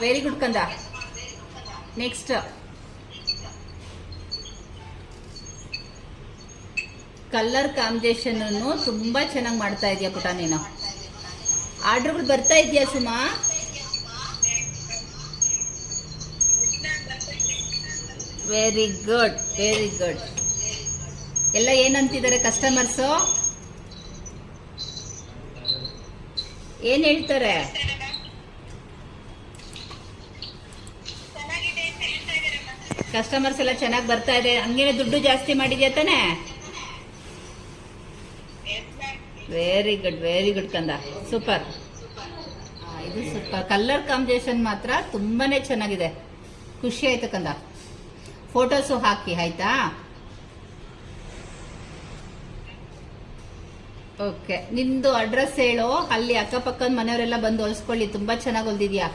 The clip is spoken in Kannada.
ವೆರಿ ಗುಡ್ ಕಂದ. ನೆಕ್ಸ್ಟ್ ಕಲರ್ ಕಾಂಬಿನೇಷನ್ ತುಂಬಾ ಚೆನ್ನಾಗಿ ಮಾಡ್ತಾ ಇದೀಯ ಪುಟ ನೀನು. ಆರ್ಡರ್ಗಳು ಬರ್ತಾ ಇದೆಯಾ Suma? Very good very good. ಎಲ್ಲ ಏನಂತಿದ್ದಾರೆ ಕಸ್ಟಮರ್ಸು? ಏನ್ ಹೇಳ್ತಾರೆ? ಕಸ್ಟಮರ್ಸ್ ಎಲ್ಲ ಚೆನ್ನಾಗಿ ಬರ್ತಾ ಇದೆ. ಹಂಗೇನೆ ದುಡ್ಡು ಜಾಸ್ತಿ ಮಾಡಿದ್ಯಾ ತಾನೆ? ವೆರಿ ಗುಡ್ ಕಂದ, ಸೂಪರ್. ಇದು ಸೂಪರ್. ಕಲರ್ ಕಾಂಬಿನೇಷನ್ ಮಾತ್ರ ತುಂಬಾನೇ ಚೆನ್ನಾಗಿದೆ. ಖುಷಿ ಆಯ್ತು ಕಂದ. ಫೋಟೋಸು ಹಾಕಿ ಆಯ್ತಾ? ಓಕೆ, ನಿಂದು ಅಡ್ರೆಸ್ ಹೇಳು. ಅಲ್ಲಿ ಅಕ್ಕಪಕ್ಕದ ಮನೆಯವರೆಲ್ಲ ಬಂದು ಹೊಲಿಸ್ಕೊಳ್ಳಿ. ತುಂಬಾ ಚೆನ್ನಾಗಿ ಹೊಲ್ದಿದ್ಯಾ.